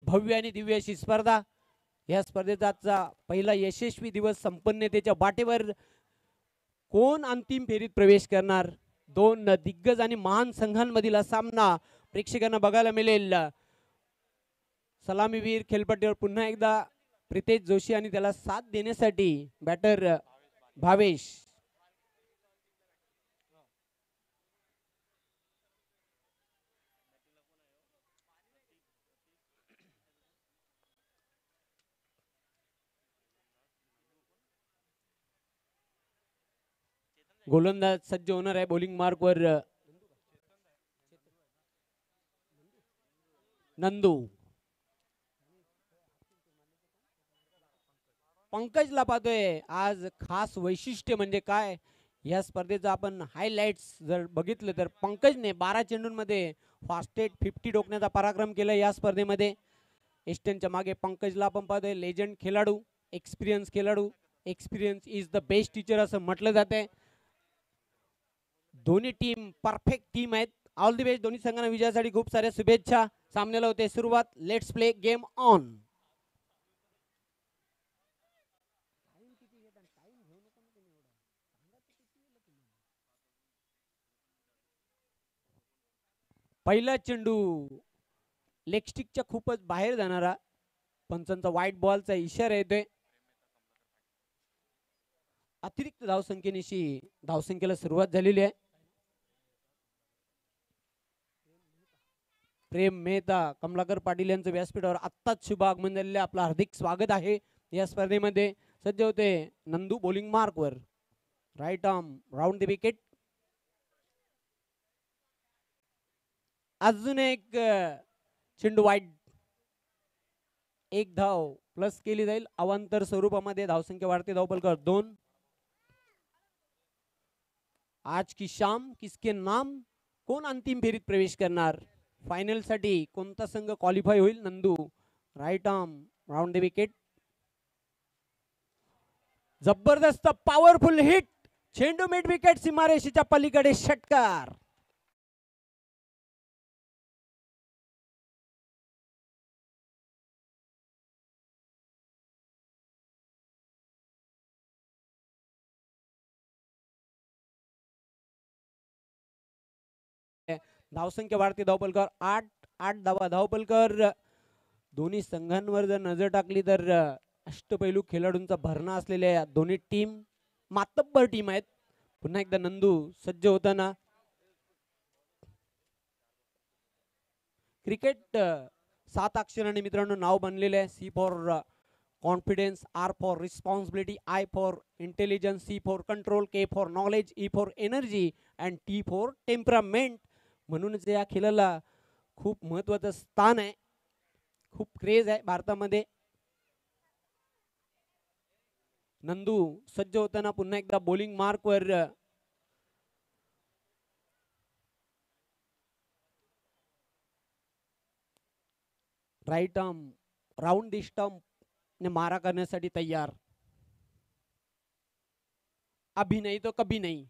भव्य आणि दिव्य अशी स्पर्धा. या स्पर्धेचा आजचा पहिला यशस्वी दिवस संपन्नतेच्या वाटेवर. कोण अंतिम फेरीत प्रवेश करणार? दोन दिग्गज आणि महान संघांमधील हा सामना प्रेक्षकांना बघायला मिळेल. सलामीवीर खेळपट्टीवर पुन्हा एकदा प्रितेश जोशी आणि त्याला साथ देण्यासाठी बॅटर भावेश. गोलंदाज सज्ज होणार आहे बॉलिंग मार्क वर. नंदू. पंकजला पाहतोय. आज खास वैशिष्ट्य म्हणजे काय या स्पर्धेचं आपण हायलाइट्स जर बघितलं तर पंकजने 12 चेंडूंमध्ये फास्टेस्ट 50 ठोकण्याचा पराक्रम केला या स्पर्धेमध्ये. एस्टनच्या मागे पंकजला आपण पाहतोय. लेजंड खेळाडू, एक्सपिरियन्स खेळाडू. Experience is the best teacher असं म्हटलं जाते. दोन्ही टीम परफेक्ट टीम आहेत. ऑल द बेस्ट दोन्ही संघांना विजयासाठी खूप साऱ्या शुभेच्छा. सामन्याला होते सुरुवात. Let's play game on. पहिला चेंडू लेग स्टिकच्या खूपच बाहेर जाणारा. पंचांचा व्हाईट बॉलचा इशारा येतोय. अतिरिक्त धावसंख्येनिशी धावसंख्येला सुरुवात झालेली आहे. प्रेम मेहता, कमलाकर पाटील यांचं व्यासपीठावर आत्ताच शुभ आगमन झालेले. आपलं हार्दिक स्वागत आहे या स्पर्धेमध्ये. सज्ज होते नंदू बॉलिंग मार्क वर. Right arm round the wicket. अजून एक चेंडू वाईड. एक धाव प्लस केली जाईल. अवांतर स्वरूपामध्ये धावसंख्या वाढते. धावफलकावर 2. आज की शाम किसके नाम. कोण अंतिम फेरीत प्रवेश करणार? फायनल साठी कोणता संघ क्वालिफाय होईल? Nandu. Right arm round the wicket. जबरदस्त पॉवरफुल हिट. चेंडू मिड विकेट सीमारेषेच्या पलीकडे षटकार. धावसंख्या वाढते. धावफलकावर 8 धावा. धावफलकावर दोन्ही संघांवर जर नजर टाकली तर अष्टपैलू खेळाडूंचा भरणा असलेल्या दोन्ही टीम मातब्बर टीम आहेत. पुन्हा एकदा नंदू सज्ज होताना. क्रिकेट 7 अक्षराने मित्रांनो नाव बनलेले आहे. C for confidence, R for responsibility, I for intelligence, C for control, K for knowledge, E for energy and T for temperament. म्हणूनच या खेळाला खूप महत्वाचं स्थान आहे. खूप क्रेज आहे भारतामध्ये. नंदू सज्ज होताना पुन्हा एकदा बॉलिंग मार्क वर. Right arm round the stump ने मारा करण्यासाठी तयार. अभी नहीं तो कभी नहीं.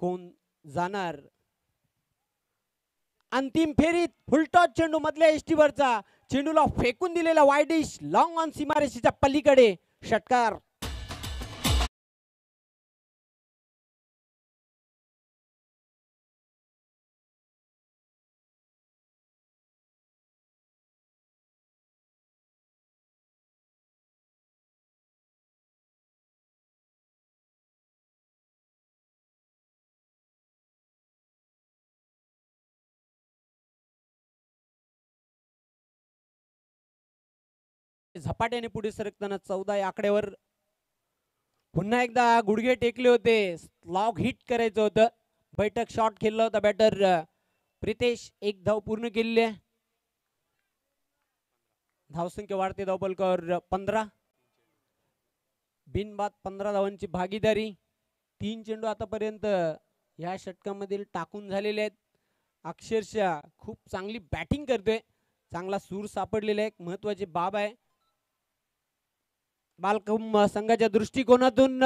कोण जाणार अंतिम फेरीत? फुलटॉस चेंडू मधल्या एष्टीवरचा. चेंडूला फेकून दिलेला वाईडिश लॉंग ऑन सीमारेषेच्या पलीकडे षटकार. झपाट्याने पुढे सरकताना 14 या आकड्यावर. पुन्हा एकदा गुडघे टेकले होते. लॉग हिट करायचं होतं. बैठक शॉट खेळला होता बॅटर प्रितेश. एक धाव पूर्ण केलेली आहे. धावसंख्या वाढते. धावफलकावर 15. बिनबाद 15 धावांची भागीदारी. 3 चेंडू आतापर्यंत या षटकांमधील टाकून झालेले आहेत. अक्षरशः खूप चांगली बॅटिंग करतोय. चांगला सूर सापडलेला आहे. एक महत्वाची बाब आहे. बालकम संघाच्या दृष्टिकोनातून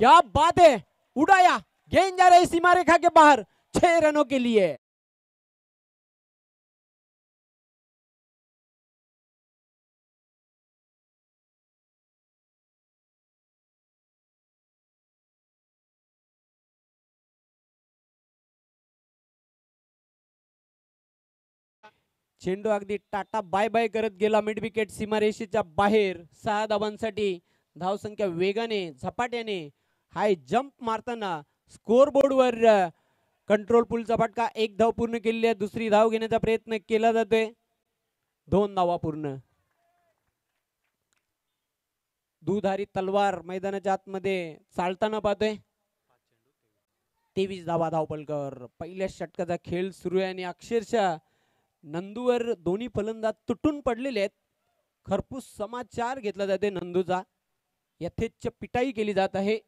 क्या बात है. उड़ाया. गेंद जा रही सीमा रेखा के बाहर 6 रनों के लिए. चेंडू अगदी टाटा बाय बाय करत गेला मिड विकेट सीमारेषेच्या बाहेर. 6 धावांसाठी धावसंख्या वेगाने झपाट्याने हाय जंप मारताना स्कोर बोर्डवर कंट्रोल पूलचा फटका. 1 धाव पूर्ण केलेली आहे. दुसरी धाव घेण्याचा प्रयत्न केला जातोय. 2 धावा पूर्ण. दुधारी तलवार मैदानाच्या आतमध्ये चालताना पाहतोय. 23 धावा धावपलकर. पहिल्या षटकाचा खेळ सुरू आहे आणि अक्षरशः नंदूवर दोन्ही फलंदाज तुटून पडलेले आहेत. खरपूस समाचार घेतला जाते नंदूचा. यथेच्छ पिटाई केली जात आहे.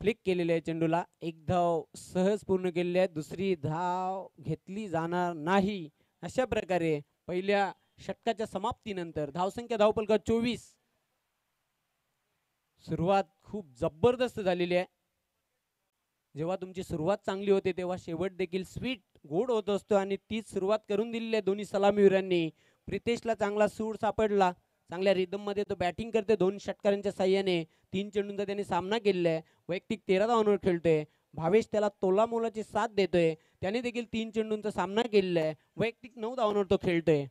फ्लिक केलेले आहे चेंडूला. 1 धाव सहज पूर्ण केलेली आहे. दुसरी धाव घेतली जाणार नाही. अशा प्रकारे पहिल्या षटकाच्या समाप्तीनंतर धावसंख्या धावपलका 24. सुरुवात खूप जबरदस्त झालेली आहे. जेव्हा तुमची सुरुवात चांगली होते तेव्हा शेवट देखील स्वीट गोड होत असतो आणि तीच सुरुवात करून दिलेली आहे दोन्ही सलामीवीरांनी. प्रितेशला चांगला सूड सापडला. चांगल्या रिदम मध्ये तो बॅटिंग करते. 2 षटकारांच्या साह्याने 3 चेंडूंचा त्याने सामना केलेला आहे. वैयक्तिक 13 धावांवर खेळतोय. भावेश त्याला तोलामोलाची साथ देतोय. त्याने देखील 3 चेंडूंचा सामना केलेला आहे. वैयक्तिक 9 धावांवर तो खेळतोय.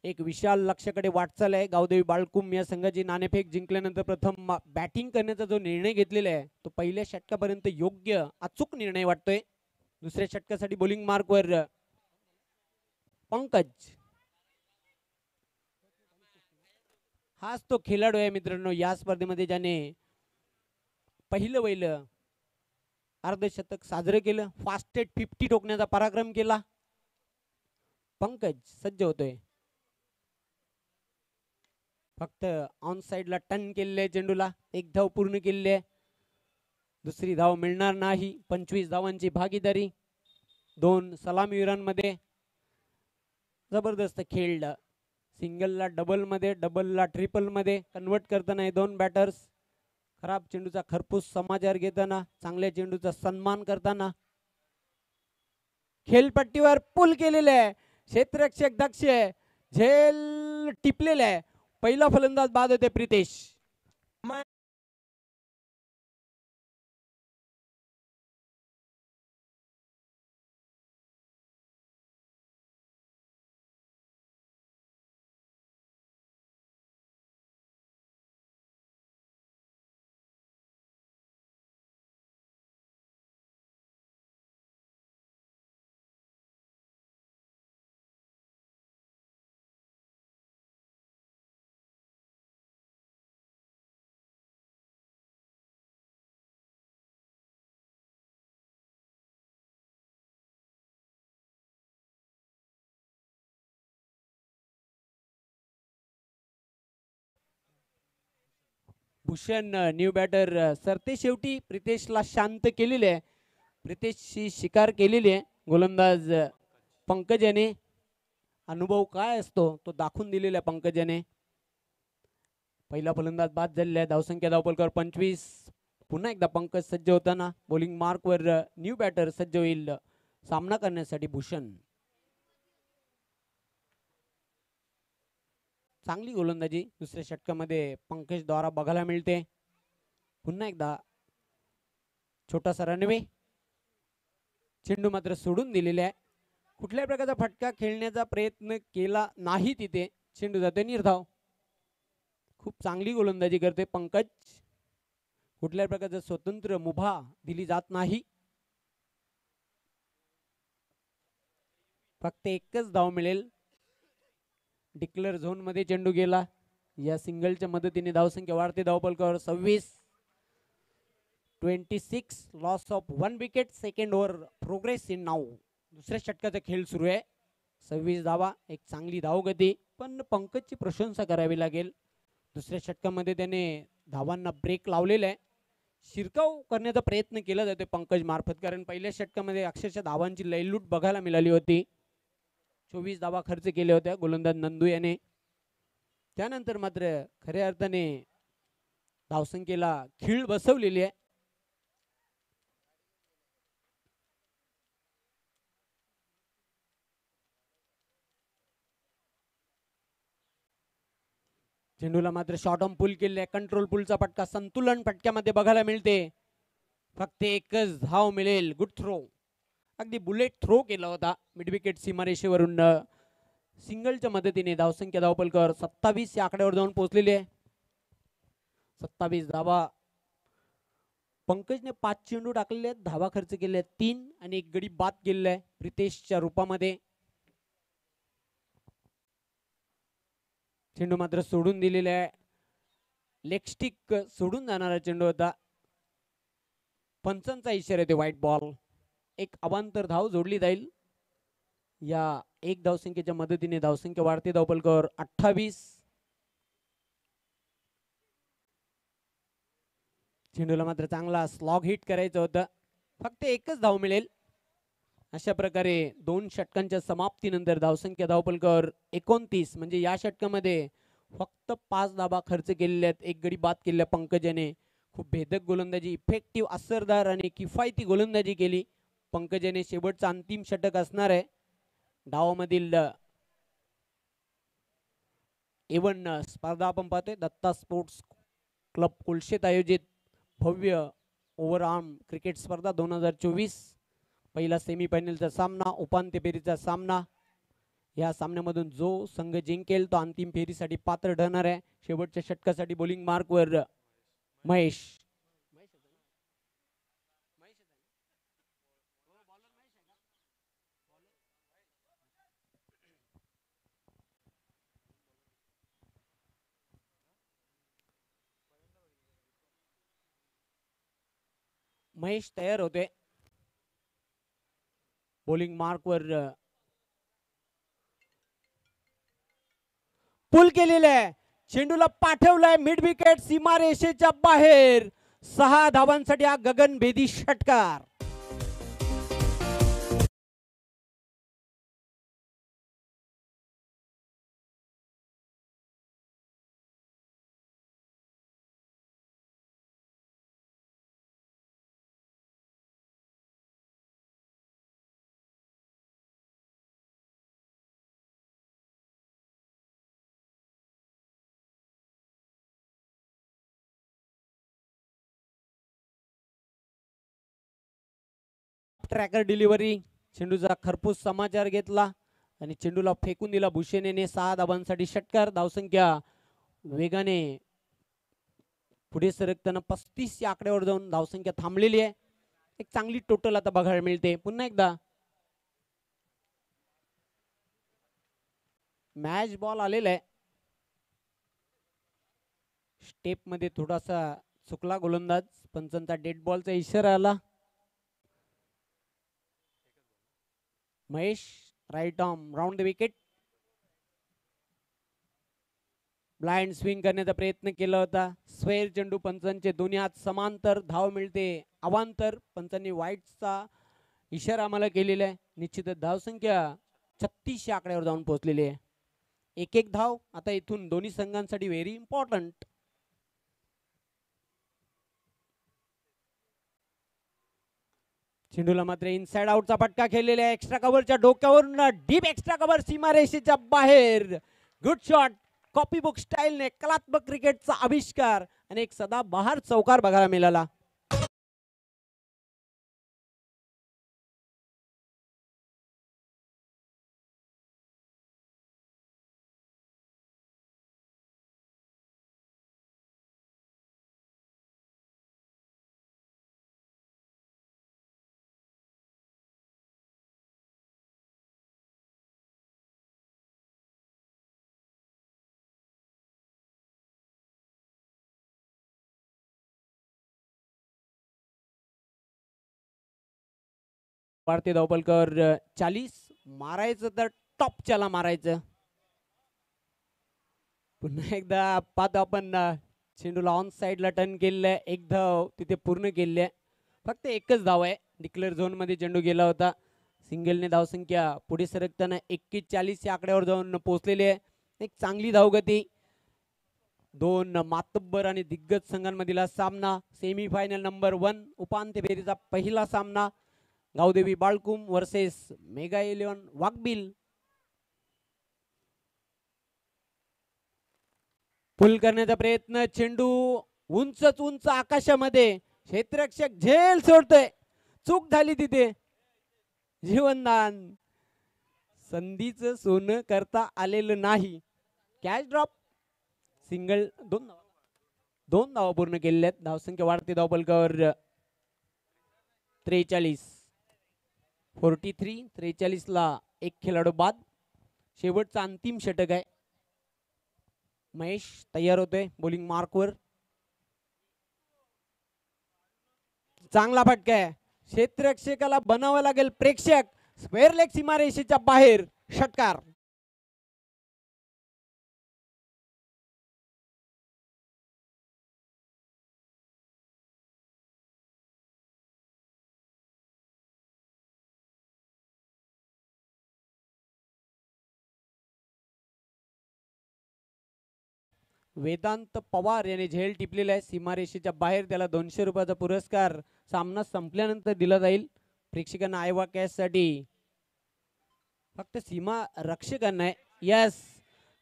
एक विशाल लक्ष्याकडे वाटचाल आहे. गावदेवी बाळकुम या संघाची नाणेफेक जिंकल्यानंतर प्रथम बॅटिंग करण्याचा जो निर्णय घेतलेला आहे तो पहिल्या षटकापर्यंत योग्य अचूक निर्णय वाटतोय. दुसऱ्या षटकासाठी बॉलिंग मार्कवर पंकज. हाच तो खेळाडू आहे मित्रांनो या स्पर्धेमध्ये ज्याने पहिलं अर्धशतक साजरे केलं. फास्टेस्ट 50 ठोकण्याचा पराक्रम केला. पंकज सज्ज होतोय. फक्त ऑन साइडला टर्न केलेले आहे चेंडूला. 1 धाव पूर्ण केलेली आहे. दुसरी धाव मिळणार नाही. 25 धावांची भागीदारी 2 सलामीवीरांमध्ये. जबरदस्त खेळलं. सिंगलला डबल मध्ये, डबलला ट्रिपल मध्ये कन्वर्ट करताना हे 2 बॅटर्स. खराब चेंडूचा खरपूस समाचार घेताना, चांगल्या चेंडूचा सन्मान करताना. खेळपट्टीवर पुल केलेले आहे. क्षेत्ररक्षक दक्ष झेल टिपलेले आहे. पहिला फलंदाज बाद होते प्रितेश. भूषण न्यू बॅटर सरते. शेवटी प्रितेशला शांत केलेले आहे. प्रितेशची शिकार केलेली आहे गोलंदाज पंकज याने. अनुभव काय असतो तो दाखवून दिलेला आहे पंकज याने. पहिला फलंदाज बाद झालेला आहे. धावसंख्या धावपलकर 25. पुन्हा एकदा पंकज सज्ज होताना बॉलिंग मार्कवर न्यू बॅटर सज्ज होईल सामना करण्यासाठी भूषण. चांगली गोलंदाजी दुसऱ्या षटकामध्ये पंकज द्वारा बघायला मिळते. पुन्हा एकदा छोटासा रनवे. चेंडू मात्र सोडून दिलेला आहे. कुठल्याही प्रकारचा फटका खेळण्याचा प्रयत्न केला नाही तिथे. चेंडू जाते निर्धाव. खूप चांगली गोलंदाजी करते पंकज. कुठल्याही प्रकारचा स्वतंत्र मुभा दिली जात नाही. फक्त एकच धाव मिळेल. डिक्लेअर झोन मध्ये चेंडू गेला. या सिंगलच्या मदतीने धावसंख्या वाढते. धावपलकावर 26. 26 loss of 1 wicket. Second over progress in now. दुसऱ्या षटकाचा खेळ सुरू आहे. 26 धावा, एक चांगली धावगती. पण पंकजची प्रशंसा करावी लागेल. दुसऱ्या षटकामध्ये त्याने धावांना ब्रेक लावलेला आहे. शिरकाव करण्याचा प्रयत्न केला जातो पंकज मार्फत. कारण पहिल्या षटकामध्ये अक्षरशः धावांची लयलूट बघायला मिळाली होती. 24 धावा खर्च केल्या होत्या गोलंदाज नंदू याने. त्यानंतर मात्र खऱ्या अर्थाने धावसंख्येला खीळ बसवलेली आहे. चेंडूला मात्र शॉर्ट ऑन पुल केले, कंट्रोल पुलचा फटका संतुलन फटक्यामध्ये बघायला मिळते. फक्त एकच धाव मिळेल. गुड थ्रो, अगदी बुलेट थ्रो केला होता मिड विकेट सीमारेषेवरून. सिंगलच्या मदतीने धावसंख्या धावपलकर 27 या आकड्यावर जाऊन पोहोचलेली आहे. 27 धावा. पंकजने 5 चेंडू टाकलेले आहेत, धावा खर्च केले आहेत 3 आणि एक गडी बाद केलेला आहे प्रितेशच्या रूपामध्ये. चेंडू मात्र सोडून दिलेला आहे. लेग स्टिक सोडून जाणारा चेंडू होता. पंचांचा इशारा येतो व्हाईट बॉल. एक अवांतर धाव जोडली जाईल. या एक धावसंख्येच्या मदतीने धावसंख्या वाढते धावपलकर 28. चेंडूला मात्र चांगला स्लॉग हिट करायचं होतं, फक्त एकच धाव मिळेल. अशा प्रकारे 2 षटकांच्या समाप्तीनंतर धावसंख्या धावपलकर 29. म्हणजे या षटकामध्ये फक्त 5 धावा खर्च केलेल्या आहेत, एक गडी बाद केलेल्या पंकजाने. खूप भेदक गोलंदाजी, इफेक्टिव्ह, असरदार आणि किफायती गोलंदाजी केली पंकजाने. शेवटचं अंतिम षटक असणार आहे डावामधील. इव्हन स्पर्धा आपण पाहतोय दत्ता स्पोर्ट्स क्लब कुलशेत आयोजित भव्य ओव्हरआर्म क्रिकेट स्पर्धा 2024. पहिला सेमीफायनलचा सामना, उपांत्य फेरीचा सामना. या सामन्यामधून जो संघ जिंकेल तो अंतिम फेरीसाठी पात्र ठरणार आहे. शेवटच्या षटकासाठी बॉलिंग मार्कवर महेश. महेश तयार होते. बॉलिंग मार्कवर पुल केलेला आहे. चेंडूला पाठवलाय मिड विकेट सीमारेषेच्या बाहेर. 6 धावांसाठी हा गगनभेदी षटकार. ट्रॅकर डिलिव्हरी, चेंडूचा खरपूस समाचार घेतला आणि चेंडूला फेकून दिला भूषेनेने. 6 धावांसाठी षटकार. धावसंख्या वेगाने पुढे सरकताना 35 या आकड्यावर जाऊन धावसंख्या थांबलेली आहे. एक चांगली टोटल आता बघायला मिळते. पुन्हा एकदा मॅच बॉल आलेला आहे. स्टेप मध्ये थोडासा चुकला गोलंदाज, पंचांचा डेड बॉलचा इशारा आला. Mahesh right arm round the wicket. Blind swing करण्याचा प्रयत्न केला होता. स्क्वेअर चेंडू, पंचांचे दोन्ही हात समांतर, धाव मिळते अवांतर. पंचांनी व्हाईटचा इशारा आम्हाला केलेला आहे. निश्चितच धावसंख्या 36 या आकड्यावर जाऊन पोहोचलेली आहे. एक एक धाव आता इथून दोन्ही संघांसाठी व्हेरी इम्पॉर्टंट. चेंडूला मात्र इनसाइड आउटचा फटका खेळलेला आहे. एक्स्ट्रा कव्हरच्या डोक्यावरून डीप एक्स्ट्रा कव्हर सीमारेषेच्या बाहेर. Good shot. कॉपी बुक स्टाईलने कलात्मक क्रिकेटचा आविष्कार आणि एक सदाबहार चौकार बघायला मिळाला. भारतीय धावपलकर 40 मारायचं तर टॉपच्याला मारायचं. पुन्हा एकदा पाहतो आपण. चेंडूला ऑन साइडला टर्न केलेलं, एक धाव तिथे पूर्ण केली आहे. फक्त एकच धाव आहे. डिक्लेअर झोन मध्ये चेंडू गेला होता. सिंगलने धावसंख्या पुढे सरकताना 41 या आकड्यावर जाऊन पोहोचलेली आहे. एक चांगली धावगती. 2 मातब्बर आणि दिग्गज संघांमधील सामना. सेमीफायनल नंबर 1 उपांत्य फेरीचा पहिला सामना. Gavdevi बाळकुम versus mega 11 वाघबिल. पुल करण्याचा प्रयत्न, चेंडू उंचच उंच आकाशामध्ये, क्षेत्ररक्षक झेल सोडतोय, चूक झाली तिथे, जीवनदान, संधीचं सोनं करता आलेलं नाही, कॅच ड्रॉप, सिंगल, दोन धावा पूर्ण केलेल्या आहेत. धावसंख्या वाढते धावफलकावर 43 43 ला एक खेळाडू बाद. शेवटचा अंतिम षटक आहे. महेश तयार होतोय बॉलिंग मार्कवर. चांगला फटका आहे, क्षेत्ररक्षकाला बनावं लागेल प्रेक्षक, स्क्वेअर लेग सीमारेषेच्या बाहेर, षटकार. वेदांत पवार याने झेल टिपलेला आहे सीमारेषेच्या बाहेर. त्याला 200 रुपयाचा पुरस्कार सामना संपल्यानंतर दिला जाईल. प्रेक्षकांना आयवा कॅश साठी फक्त सीमा रक्षकांना. यस,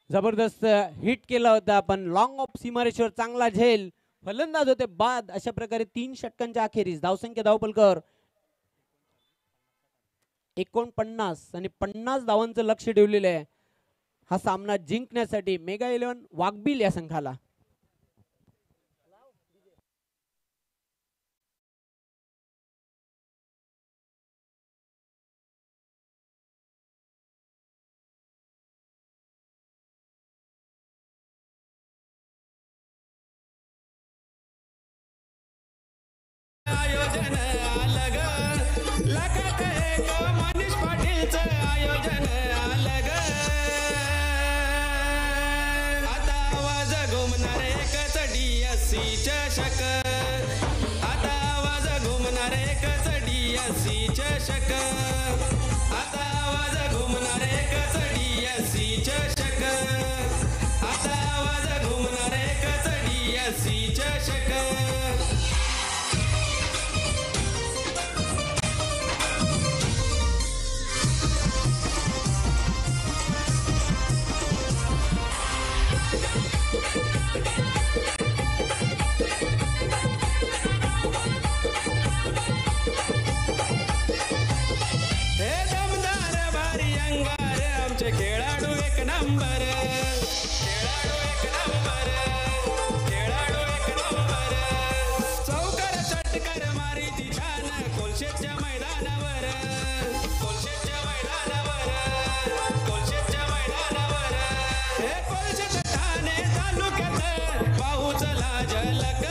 जबरदस्त हिट केला होता पण लॉंग ऑफ सीमारेषेवर चांगला झेल, फलंदाज होते बाद. अशा प्रकारे 3 षटकांच्या अखेरीस धावसंख्या धावफलकावर 49 आणि 50 धावांचं लक्ष ठेवलेलं आहे हा सामना जिंकण्यासाठी मेगा 11 वाघबिल या संघाला. आयोजन अलग लगत एक मनीष पाटीलचं आयोजन अलग. आता आवाज घुमणार एकच DSC चषक, आता आवाज घुमणार एकच DSC चषक, आता आवाज घुमणार एकच DSC चषक, आता आवाज घुमणार एकच DSC चषक. खेळाडू एक नंबर, खेळाडू एक नंबर, खेळाडू एक नंबर. चौकार चटकर मारी ती छान कोलशेच्या मैदानावर, कोलशेच्या मैदानावर, कोलशेच्या मैदानावर. हे कोलशेत ठाणे तालुक्यात पाऊचला झलक,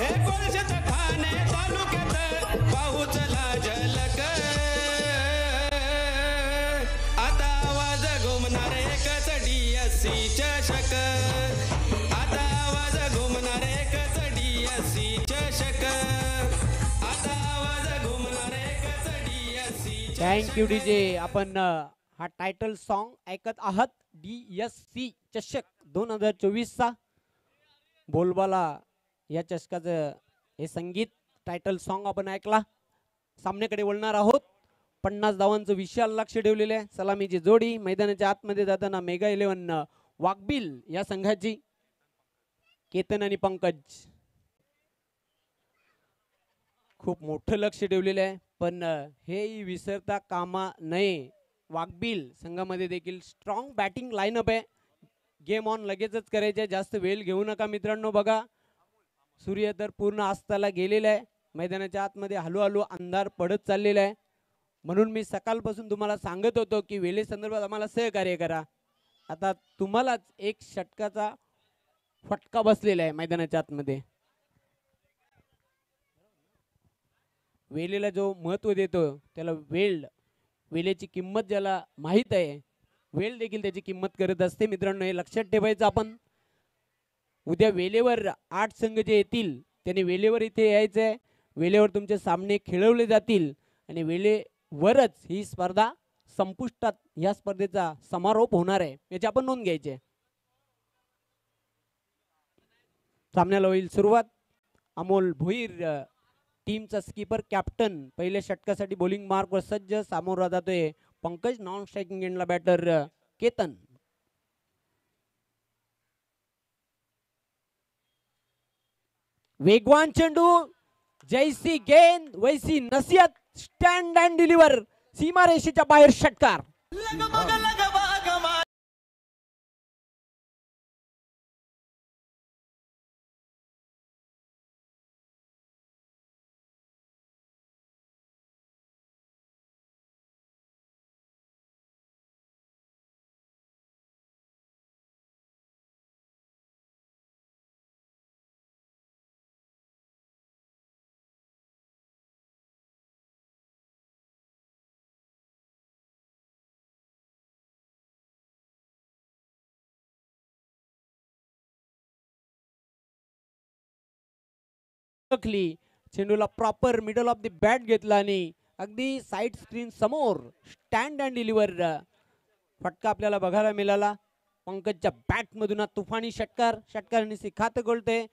हे कोलशेत ठाणे तालुक्यात पाऊचला झलक. एकच DSC चषक, आता आवाज घुमणार एकच DSC चषक, आता आवाज घुमणार एकच DSC. Thank you DJ. आपण हा टायटल सॉन्ग ऐकत आहात DSC चषक 2024 चा. बोलबाला या चषकाचं हे संगीत टायटल सॉन्ग आपण ऐकला. सामन्याकडे वळणार आहोत. 50 धावांचं विशाल लक्ष ठेवलेलं आहे. सलामीची जोडी मैदानाच्या आतमध्ये जाताना मेगा 11 वाघबिल या संघाची. केतन आणि पंकज खूप मोठं लक्ष ठेवलेलं आहे पण हे विसरता कामा नये. वाघबिल संघामध्ये देखील स्ट्रॉंग बॅटिंग लाईनअप आहे. गेम ऑन लगेचच करायचे, जास्त वेळ घेऊ नका मित्रांनो. बघा सूर्य तर पूर्ण अस्ताला गेलेला आहे. मैदानाच्या आतमध्ये हळूहळू अंधार पडत चाललेला आहे. म्हणून मी सकाळपासून तुम्हाला सांगत होतो की वेळे संदर्भात आम्हाला सहकार्य करा. आता तुम्हालाच एक षटकाचा फटका बसलेला आहे मैदानाच्या आतमध्ये. वेळेला जो महत्व देतो त्याला वेळेची किंमत ज्याला माहित आहे, वेळ देखील त्याची किंमत करत असते. मित्रांनो हे लक्षात ठेवायचं आपण. उद्या वेळेवर 8 संघ जे येतील त्यांनी वेळेवर इथे यायचं आहे. वेळेवर तुमचे सामने खेळवले जातील आणि वेळेवरच ही स्पर्धा संपुष्टात या स्पर्धेचा समारोप होणार आहे, याची आपण नोंद घ्यायची आहे. सामन्याला होईल सुरुवात. अमोल भोईर टीमचा स्कीपर कॅप्टन पहिल्या षटकासाठी बॉलिंग मार्कवर सज्ज. सामोरा जातोय पंकज. नॉन स्ट्रायकिंग एंडला बॅटर केतन. वेगवान चेंडू, जैसी गेंद वैसी नसीहत, स्टँड अँड डिलिव्हर, सीमारेषेच्या बाहेर षटकार. चेंडूला proper middle of the bat घेतला आणि अगदी साइड स्क्रीन समोर स्टँड अँड डिलिव्हर फटका आपल्याला बघायला मिळाला. पंकजच्या बॅट मधून तुफानी षटकार, षटकारांनी खातं गोलते.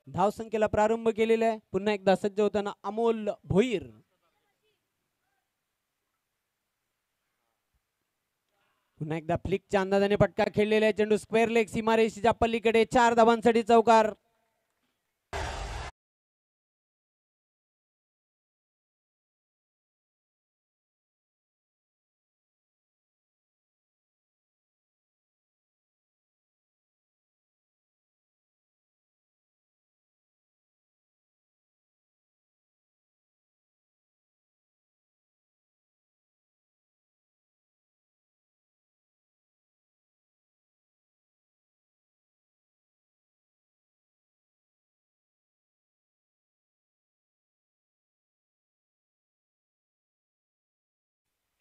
धावसंख्येला प्रारंभ केलेला आहे. पुन्हा एकदा सज्ज होताना अमोल भोईर. पुन्हा एकदा फ्लिकच्या अंदाजाने फटका खेळलेला आहे. चेंडू स्क्वेअर लेग, सीमारेषेच्या पलीकडे, 4 धावांसाठी चौकार.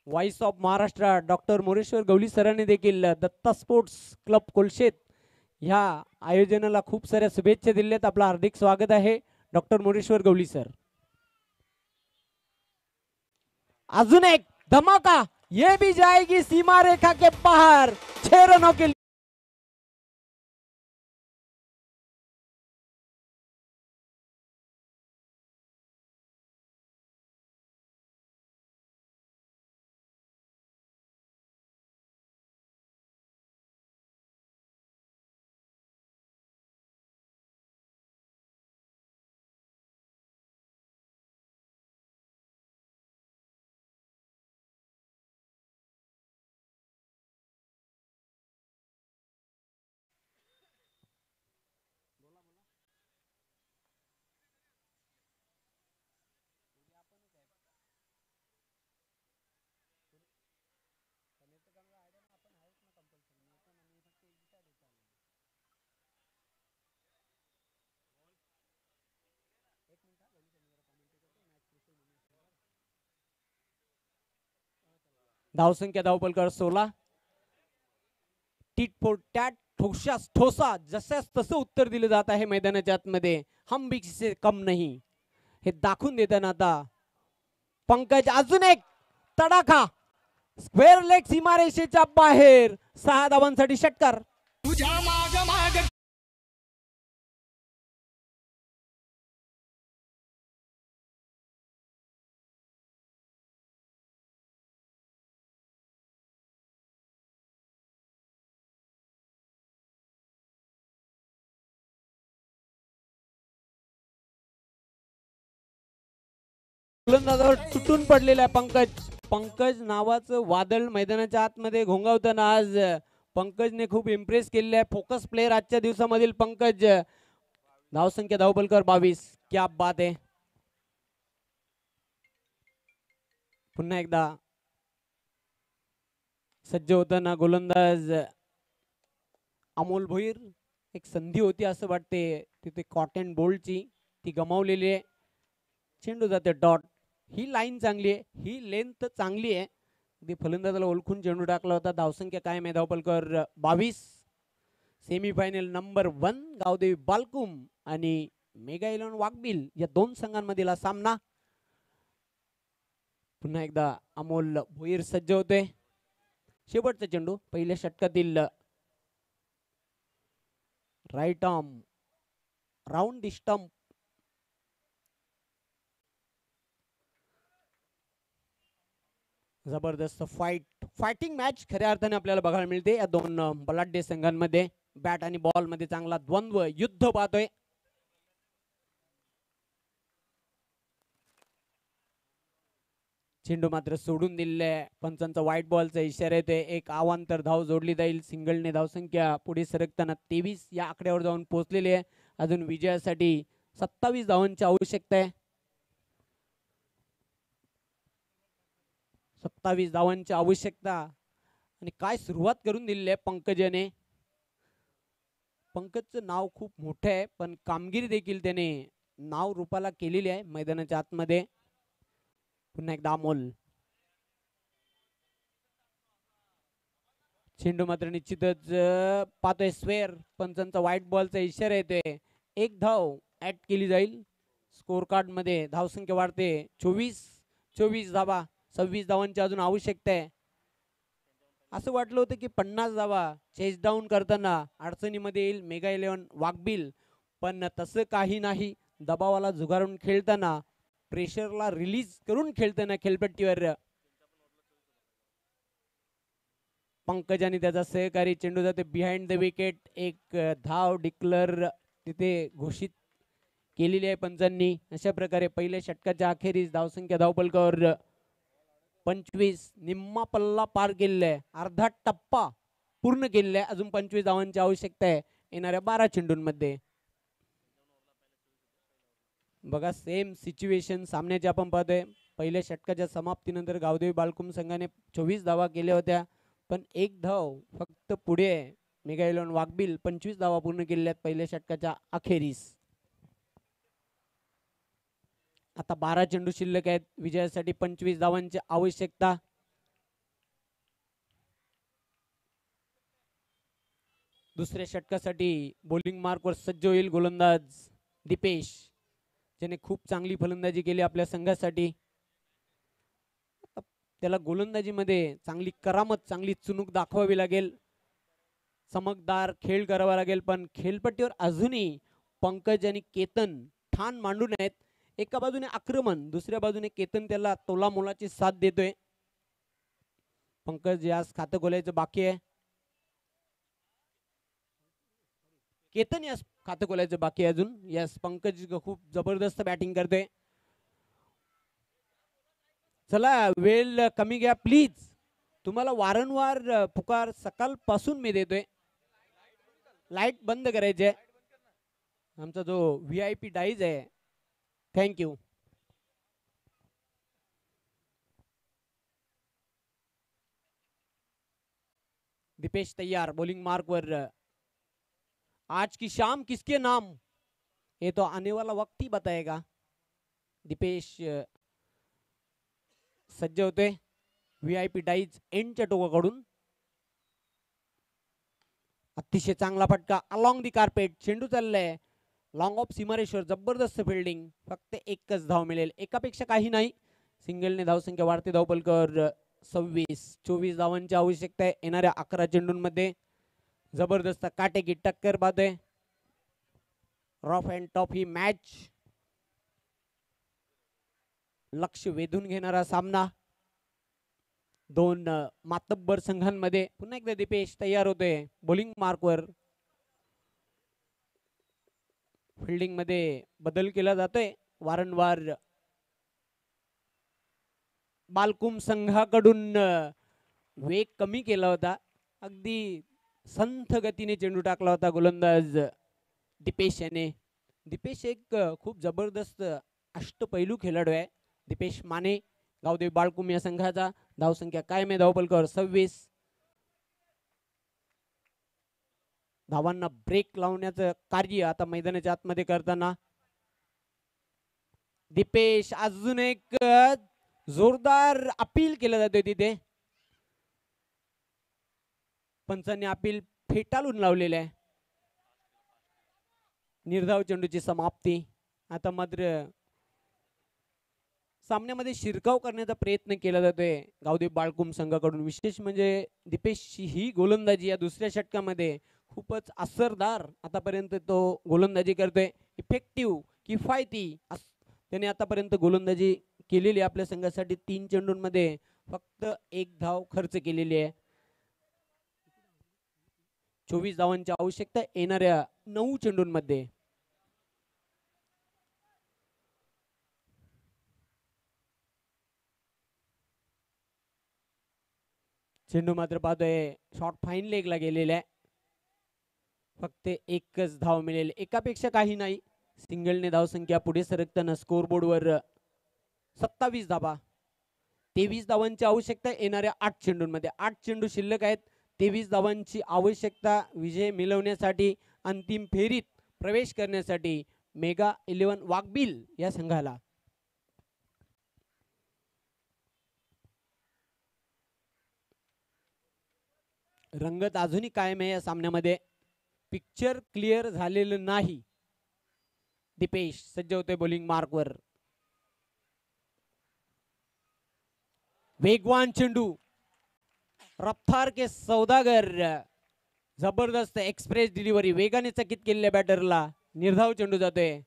Voice of Maharashtra doctor Moreshwar Gawali सरांनी देखील दत्ता स्पोर्ट्स क्लब कोलशेत ह्या आयोजनाला खूप साऱ्या शुभेच्छा दिल्यात. आपलं हार्दिक स्वागत आहे डॉक्टर मोरेश्वर गवली सर. अजून एक धमाका, ये भी जाएगी सीमा रेखा के बाहर. 6 रनों के धावसंख्या धावपलकर 16. टीट फॉर टॅट, ठोसास ठोसा, जसंच तसं उत्तर दिलं जात आहे मैदानाच्या आतमध्ये. हम भी से कम नहीं हे दाखवून देताना आता पंकज. अजून एक तडाखा, स्क्वेअर लेग, सीमारेषेच्या बाहेर. 6 धावांसाठी षटकार. गोलंदाजावर तुटून पडलेला आहे पंकज. पंकज नावाचं वादळ मैदानाच्या आतमध्ये घोंगावताना आज पंकजने खूप इम्प्रेस केलेले आहे. फोकस प्लेअर आजच्या दिवसामधील पंकज. धावसंख्या धावपलकर 22. क्या बात आहे. पुन्हा एकदा सज्ज होताना गोलंदाज अमोल भोईर. एक संधी होती असं वाटते तिथे कॉटन बोल्टची, ती गमावलेली आहे. चेंडू जाते डॉट. ही लाईन चांगली आहे, ही लेंथ चांगली आहे. अगदी फलंदाजाला ओळखून चेंडू टाकला होता. धावसंख्या कायम आहे धावपलकर 22. सेमीफायनल नंबर 1 गावदेवी बालकुम आणि मेगा इलेव्हन वाघबिल या 2 संघांमधील हा सामना. पुन्हा एकदा अमोल भोईर सज्ज होते. शेवटचा चेंडू पहिल्या षटकातील. राईट आर्म राऊंड दी स्टंप. जबरदस्त फायटिंग मॅच खऱ्या अर्थाने आपल्याला बघायला मिळते या 2 बलाढ्य संघांमध्ये. बॅट आणि बॉल मध्ये चांगला द्वंद्व युद्ध पाहतोय. चेंडू मात्र सोडून दिलेला आहे. पंचांचा व्हाईट बॉलचा इशारा येतोय. एक अवांतर धाव जोडली जाईल. सिंगलने धावसंख्या पुढे सरकताना 23 या आकड्यावर जाऊन पोहोचलेली आहे. अजून विजयासाठी 27 धावांची आवश्यकता आहे. 27 धावांची आवश्यकता आणि काय सुरुवात करून दिलेली आहे पंकजाने. पंकजचं नाव खूप मोठं आहे पण कामगिरी देखील त्याने नाव रूपाला केलेली आहे मैदानाच्या आतमध्ये. पुन्हा एकदा अमोल. चेंडू मात्र निश्चितच पाहतोय स्क्वेअर. पंचांचा व्हाईट बॉलचा इशारा येतोय. एक धाव ऍड केली जाईल. स्कोर कार्ड मध्ये धावसंख्या वाढते. 24 धावा. 26 धावांची अजून आवश्यकता आहे. असं वाटलं होतं की 50 धावा चेस डाऊन करताना अडचणीमध्ये येईल मेगा 11 वाघबिल, पण तसं काही नाही. दबावाला झुगारून खेळताना, प्रेशरला रिलीज करून खेळताना खेळपट्टीवर पंकज आणि त्याचा सहकारी चेंडू जाते बिहाइंड द विकेट. एक धाव डिक्लेअर तिथे घोषित केलेली आहे पंचांनी. अशा प्रकारे पहिल्या षटकाच्या अखेरीस धावसंख्या धावपलकावर 25 निम्मा पल्ला पार केलेला आहे. अर्धा टप्पा पूर्ण केलेला आहे. अजून 25 धावांची आवश्यकता आहे येणाऱ्या 12 चेंडूंमध्ये. बघा सेम सिच्युएशन सामन्याची आपण पाहतोय. पहिल्या षटकाच्या समाप्तीनंतर गावदेवी बालकुम संघाने 24 धावा केल्या होत्या पण एक धाव फक्त पुढे आहे. मेगा 11 वाघबिल 25 धावा पूर्ण केलेल्या आहेत पहिल्या षटकाच्या अखेरीस. आता 12 चेंडू शिल्लक आहेत. विजयासाठी 25 धावांची आवश्यकता. दुसऱ्या षटकासाठी बॉलिंग मार्कवर सज्ज होईल गोलंदाज दीपेश, ज्याने खूप चांगली फलंदाजी केली आपल्या संघासाठी. त्याला गोलंदाजीमध्ये चांगली करामत, चांगली चुणूक दाखवावी लागेल. चमकदार खेळ करावा लागेल. पण खेळपट्टीवर अजूनही पंकज आणि केतन ठाण मांडून आहेत. एका बाजूने आक्रमण, दुसऱ्या बाजूने केतन त्याला तोला मोलाची साथ देतोय. पंकज यास खातं खोलायचं बाकी आहे. केतन यास खातं खोलायचं बाकी आहे अजून. यास पंकज खूप जबरदस्त बॅटिंग करतोय. चला वेळ कमी घ्या प्लीज. तुम्हाला वारंवार पुकार सकाळपासून मी देतोय. लाईट बंद करायचे. आमचा जो VIP डाईज आहे. थँक्यू. दीपेश तैयार बॉलिंग मार्क वर. आज की शाम किसके नाम, ये तो आने वाला वक्त ही बताएगा. दीपेश सज्ज होते. VIP डाईज एंडच्या टोकाकडून. अतिशय चांगला फटका अलॉंग दी कार्पेट. चेंडू चाललाय लॉंग ऑफ सीमारेश्वर. जबरदस्त फिल्डिंग. फक्त एकच धाव मिळेल, एकापेक्षा काही नाही. सिंगलने धावसंख्या वाढते धावपलकावर 26. 24 धावांची आवश्यकता आहे येणाऱ्या 11 चेंडूंमध्ये. जबरदस्त काटेकी टक्कर पाहतोय. Rough and tough he match. लक्ष वेधून घेणारा सामना दोन मातब्बर संघांमध्ये. पुन्हा एकदा दीपेश तयार होतोय बॉलिंग मार्कवर. फिल्डिंग मध्ये बदल केला जातोय वारंवार. बालकुम संघाकडून वेग कमी केला होता. अगदी संथ गतीने चेंडू टाकला होता गोलंदाज दीपेश याने. दीपेश एक खूप जबरदस्त अष्टपैलू खेळाडू आहे. दीपेश माने गावदेवी बाळकुम या संघाचा. धावसंख्या कायम आहे धावपलकावर 26. धावांना ब्रेक लावण्याचं कार्य आता मैदानाच्या आतमध्ये करताना दीपेश. अजून एक जोरदार अपील केलं जातोय तिथे. पंचांनी अपील फेटाळून लावलेले आहे. निर्धाव चेंडूची समाप्ती. आता मात्र सामन्यामध्ये शिरकाव करण्याचा प्रयत्न केला जातोय गावदेवी बाळकुम संघाकडून. विशेष म्हणजे दीपेशची ही गोलंदाजी या दुसऱ्या षटकामध्ये खूपच असरदार आतापर्यंत तो गोलंदाजी करतोय. इफेक्टिव्ह, किफायती त्याने आतापर्यंत गोलंदाजी केलेली आपल्या संघासाठी. 3 चेंडूंमध्ये फक्त एक धाव खर्च केलेली आहे. 24 धावांची आवश्यकता येणाऱ्या 9 चेंडूंमध्ये. चेंडू मात्र पाहतोय शॉट फाईन लेगला गेलेला आहे. फक्त एकच धाव मिळेल, एकापेक्षा काही नाही. सिंगलने धावसंख्या पुढे सरकताना स्कोर बोर्डवर 27 धावा. 23 धावांची आवश्यकता येणाऱ्या 8 चेंडूंमध्ये. 8 चेंडू शिल्लक आहेत. 23 धावांची आवश्यकता विजय मिळवण्यासाठी, अंतिम फेरीत प्रवेश करण्यासाठी मेगा 11 वाघबिल या संघाला. रंगत अजूनही कायम आहे या सामन्यामध्ये. पिक्चर क्लिअर झालेलं नाही. दीपेश सज्ज होते बॉलिंग मार्कवर. वेगवान चेंडू, रफ्तार के सौदागर, जबरदस्त एक्सप्रेस डिलिव्हरी, वेगाने चकित केलेल्या बॅटरला. निर्धाव चेंडू जातोय.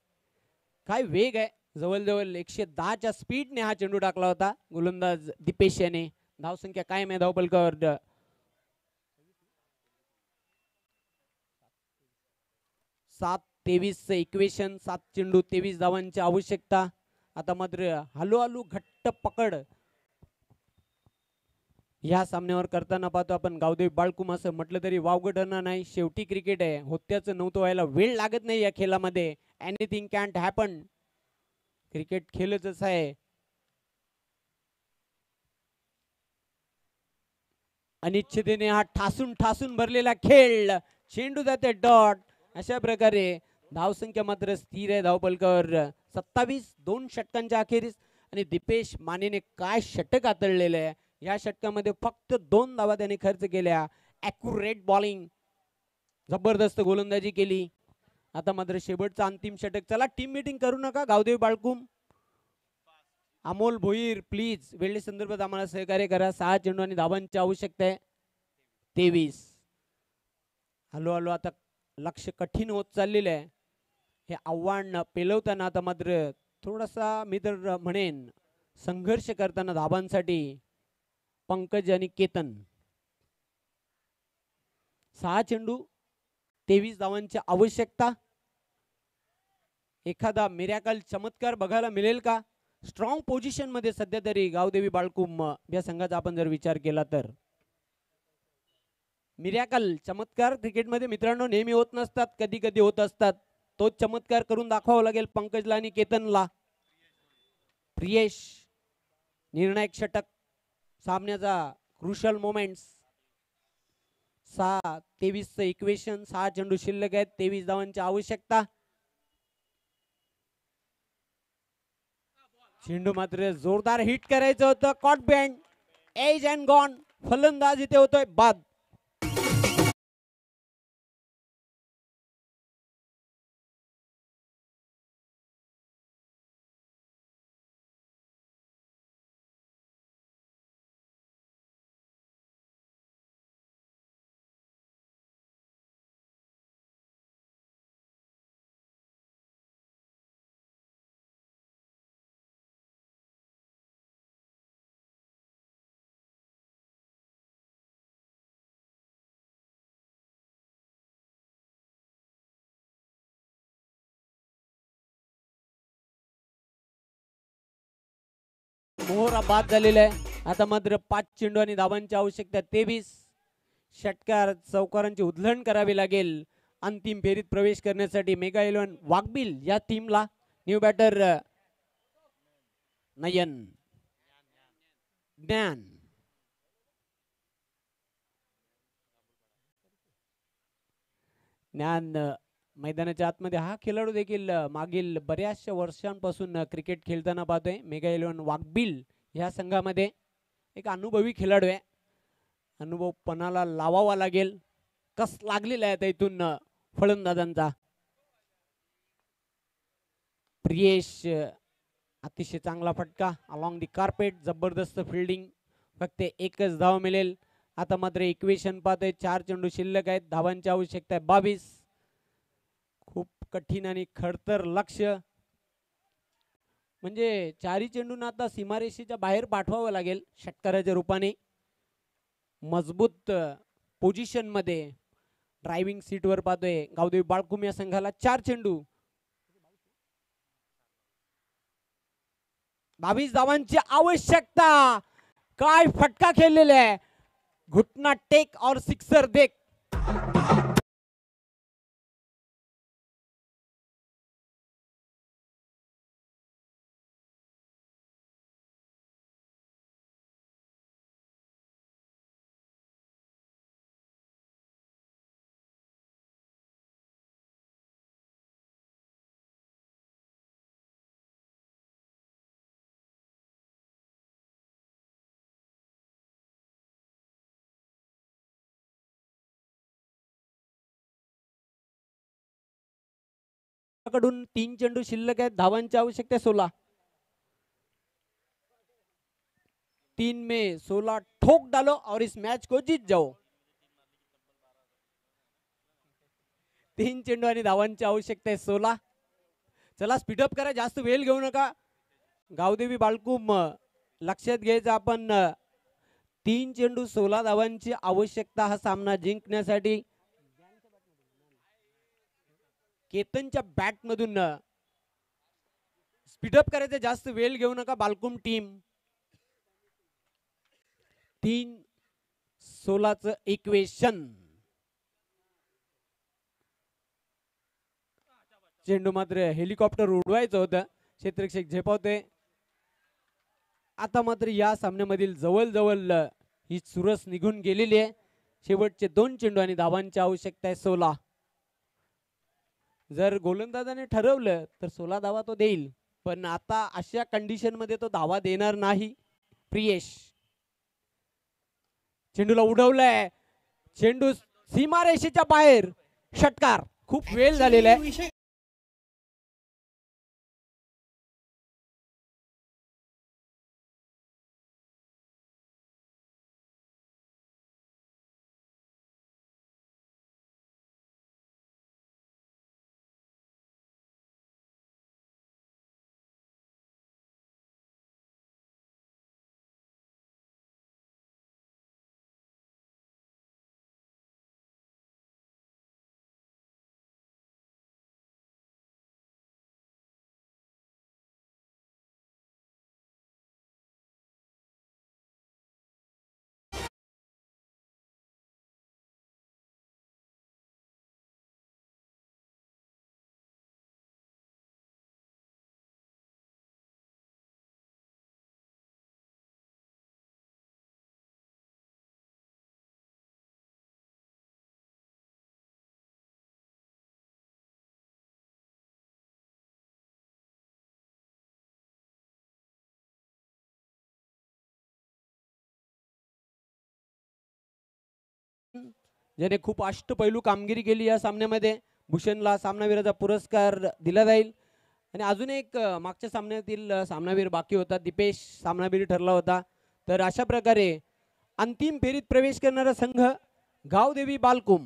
काय वेग आहे, जवळजवळ 110च्या स्पीडने हा चेंडू टाकला होता गोलंदाज दीपेश याने. धावसंख्या कायम आहे धावपलकावर. 7-23 इक्वेशन. 7 चेंडू 23 धावांची आवश्यकता. आता मात्र हळूहळू घट्ट पकड या सामन्यावर करताना पाहतो आपण. गावदेवी बाळकुम असं म्हटलं तरी वावगं ठरणार नाही. शेवटी क्रिकेट आहे, होत्याचं नव्हतं व्हायला वेळ लागत नाही या खेळामध्ये. Anything can't happen. क्रिकेट खेळच असा आहे. अनिश्चिततेने हा ठासून ठासून भरलेला खेळ. चेंडू जाते डॉट. अशा प्रकारे धावसंख्या मात्र स्थिर आहे धावपलकावर. 27 2 षटकांच्या अखेरीस. आणि दीपेश मानेने काय षटक हाताळलेलं आहे. या षटकामध्ये फक्त 2 धावा त्याने खर्च केल्या. ॲक्युरेट बॉलिंग, जबरदस्त गोलंदाजी केली. आता मात्र शेवटचा अंतिम षटक. चला टीम मीटिंग करू नका गावदेवी बाळकुम. अमोल भोईर प्लीज वेळे संदर्भात आम्हाला सहकार्य करा. 6 चेंडू आणि धावांची आवश्यकता आहे. 23. हळूहळू आता लक्ष कठीण होत चाललेलं आहे. हे आव्हान पेलवताना आता मात्र थोडासा मी तर म्हणेन संघर्ष करताना धावांसाठी पंकज आणि केतन. 6 चेंडू 23 धावांची आवश्यकता. एखादा मिरॅकल चमत्कार बघायला मिळेल का? स्ट्रॉंग पोझिशन मध्ये सध्या तरी गावदेवी बाळकुम या संघाचा आपण जर विचार केला तर. मिरॅकल चमत्कार क्रिकेटमध्ये मित्रांनो नेहमी होत नसतात, कधी कधी होत असतात. तोच चमत्कार करून दाखवावा लागेल पंकजला आणि केतनला. प्रियेश निर्णायक षटक सामन्याचा क्रुशल मोमेंट्स. 6-23 इक्वेशन. 6 चेंडू शिल्लक आहेत. 23 धावांची आवश्यकता. चेंडू मात्र जोरदार हिट करायचं होतं. Caught band edge and gone. फलंदाज इथे होतोय बाद. मोहरा बाद झालेला आहे. आता मात्र 5 चेंडू आणि धावांची आवश्यकता. 23 षटकार चौकारांची उधळण करावी लागेल अंतिम फेरीत प्रवेश करण्यासाठी मेगा 11 वाघबिल या टीमला. न्यू बॅटर नयन ज्ञान. ज्ञान मैदानाच्या आतमध्ये हा खेळाडू देखील मागील बऱ्याचशा वर्षांपासून क्रिकेट खेळताना पाहतोय. मेगा 11 वाघबिल ह्या संघामध्ये एक अनुभवी खेळाडू आहे. अनुभव पणाला लावावा लागेल. कस लागलेला आहे इथून फलंदाजांचा. प्रियेश अतिशय चांगला फटका अलॉंग दी कार्पेट. जबरदस्त फिल्डिंग. फक्त एकच धाव मिळेल. आता मात्र इक्वेशन पाहतोय. 4 चेंडू शिल्लक आहेत. धावांची आवश्यकता आहे 22. खूप कठीण आणि खडतर लक्ष. म्हणजे 4 चेंडूंना आता सीमारेषेच्या बाहेर पाठवावं लागेल षटकाराच्या रूपाने. मजबूत पोझिशन मध्ये ड्रायव्हिंग सीटवर पाहतोय गावदेवी बाळकुम या संघाला. 4 चेंडू 22 धावांची आवश्यकता. काय फटका खेळलेला आहे. घुटना टेक और सिक्सर देख. कडून 3 चेंडू शिल्लक आहेत. धावांची आवश्यकता 16. 3 में 16 ठोक डालो और इस मैच को जीत जाओ. 3 चेंडू आणि धावांची आवश्यकता आहे 16. चला स्पीडअप करा, जास्त वेळ घेऊ नका. गावदेवी बाळकुम लक्षात घ्यायचं आपण 3 चेंडू 16 धावांची आवश्यकता हा सामना जिंकण्यासाठी. केतनच्या बॅट मधून स्पीडअप करायचं, जास्त वेळ घेऊ नका. Balkum team 3-16चं equation. चेंडू मात्र हेलिकॉप्टर उडवायचं होतं, क्षेत्ररक्षक झेपावते. आता मात्र या सामन्यामधील जवळ ही चुरस निघून गेलेली आहे. शेवटचे 2 चेंडू आणि धावांची आवश्यकता आहे 16. जर गोलंदाजाने ठरवलं तर 16 धावा तो देईल, पण आता अशा कंडिशन मध्ये तो धावा देणार नाही. प्रियेश चेंडूला उडवलाय, चेंडू सीमारेषेच्या बाहेर. षटकार. खूप वेळ झालेला आहे. ज्याने खूप अष्टपैलू कामगिरी केली या सामन्यामध्ये. भूषणला सामनावीराचा पुरस्कार दिला जाईल. आणि अजून एक मागच्या सामन्यातील सामनावीर बाकी होता, दीपेश सामनावीर ठरला होता. तर अशा प्रकारे अंतिम फेरीत प्रवेश करणारा संघ गावदेवी बालकुम.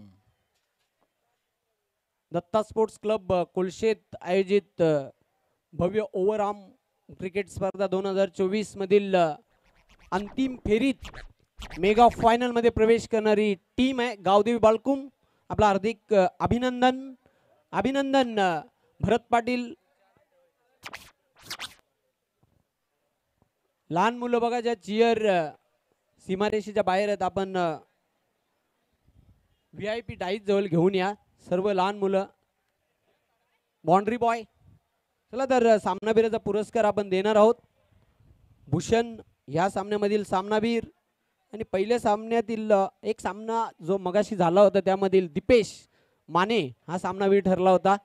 दत्ता स्पोर्ट्स क्लब कोलशेत आयोजित भव्य ओव्हरआर्म क्रिकेट स्पर्धा 2024 मधील अंतिम फेरीत मेगा फायनल मध्ये प्रवेश करणारी टीम आहे गावदेवी बालकुम. आपला हार्दिक अभिनंदन भरत पाटील. लहान मुलं बघा ज्या चिअर सीमारेषेच्या बाहेर आहेत, आपण VIP डाईस जवळ घेऊन या सर्व लहान मुलं. Boundary boy. चला तर सामनावीराचा पुरस्कार आपण देणार आहोत. भूषण या सामन्यामधील सामनावीर. आणि पहिल्या सामन्यातील एक सामना जो मगाशी झाला होता त्यामधील दीपेश माने हा सामनावीर ठरला होता.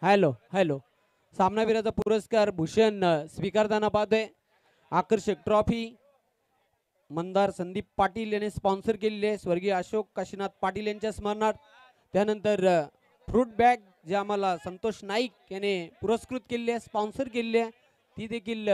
Hello hello. सामनावीराचा पुरस्कार भूषण स्वीकारताना पाहतोय. आकर्षक ट्रॉफी मंदार संदीप पाटील यांनी स्पॉन्सर केलेली आहे स्वर्गीय अशोक काशीनाथ पाटील यांच्या स्मरणार्थ. त्यानंतर फ्रूट बॅग जे आम्हाला संतोष नाईक याने पुरस्कृत केलेली आहे स्पॉन्सर केलेली आहे ती देखील